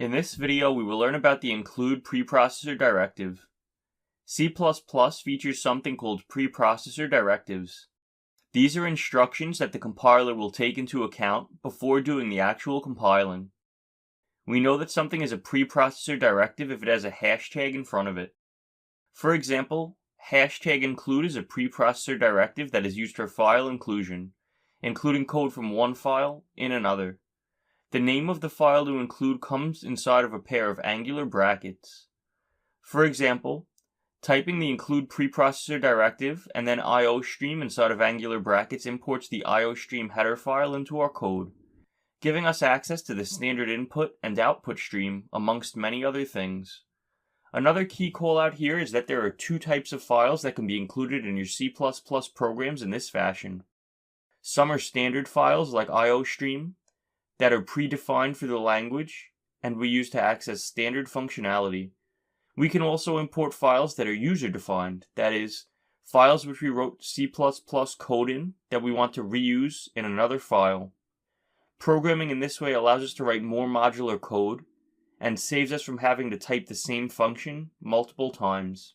In this video, we will learn about the include preprocessor directive. C++ features something called preprocessor directives. These are instructions that the compiler will take into account before doing the actual compiling. We know that something is a preprocessor directive if it has a hashtag in front of it. For example, hashtag include is a preprocessor directive that is used for file inclusion, including code from one file in another. The name of the file to include comes inside of a pair of angular brackets. For example, typing the include preprocessor directive and then iostream inside of angular brackets imports the iostream header file into our code, giving us access to the standard input and output stream amongst many other things. Another key call out here is that there are two types of files that can be included in your C++ programs in this fashion. Some are standard files like iostream that are predefined for the language and we use to access standard functionality. We can also import files that are user-defined, that is, files which we wrote C++ code in that we want to reuse in another file. Programming in this way allows us to write more modular code and saves us from having to type the same function multiple times.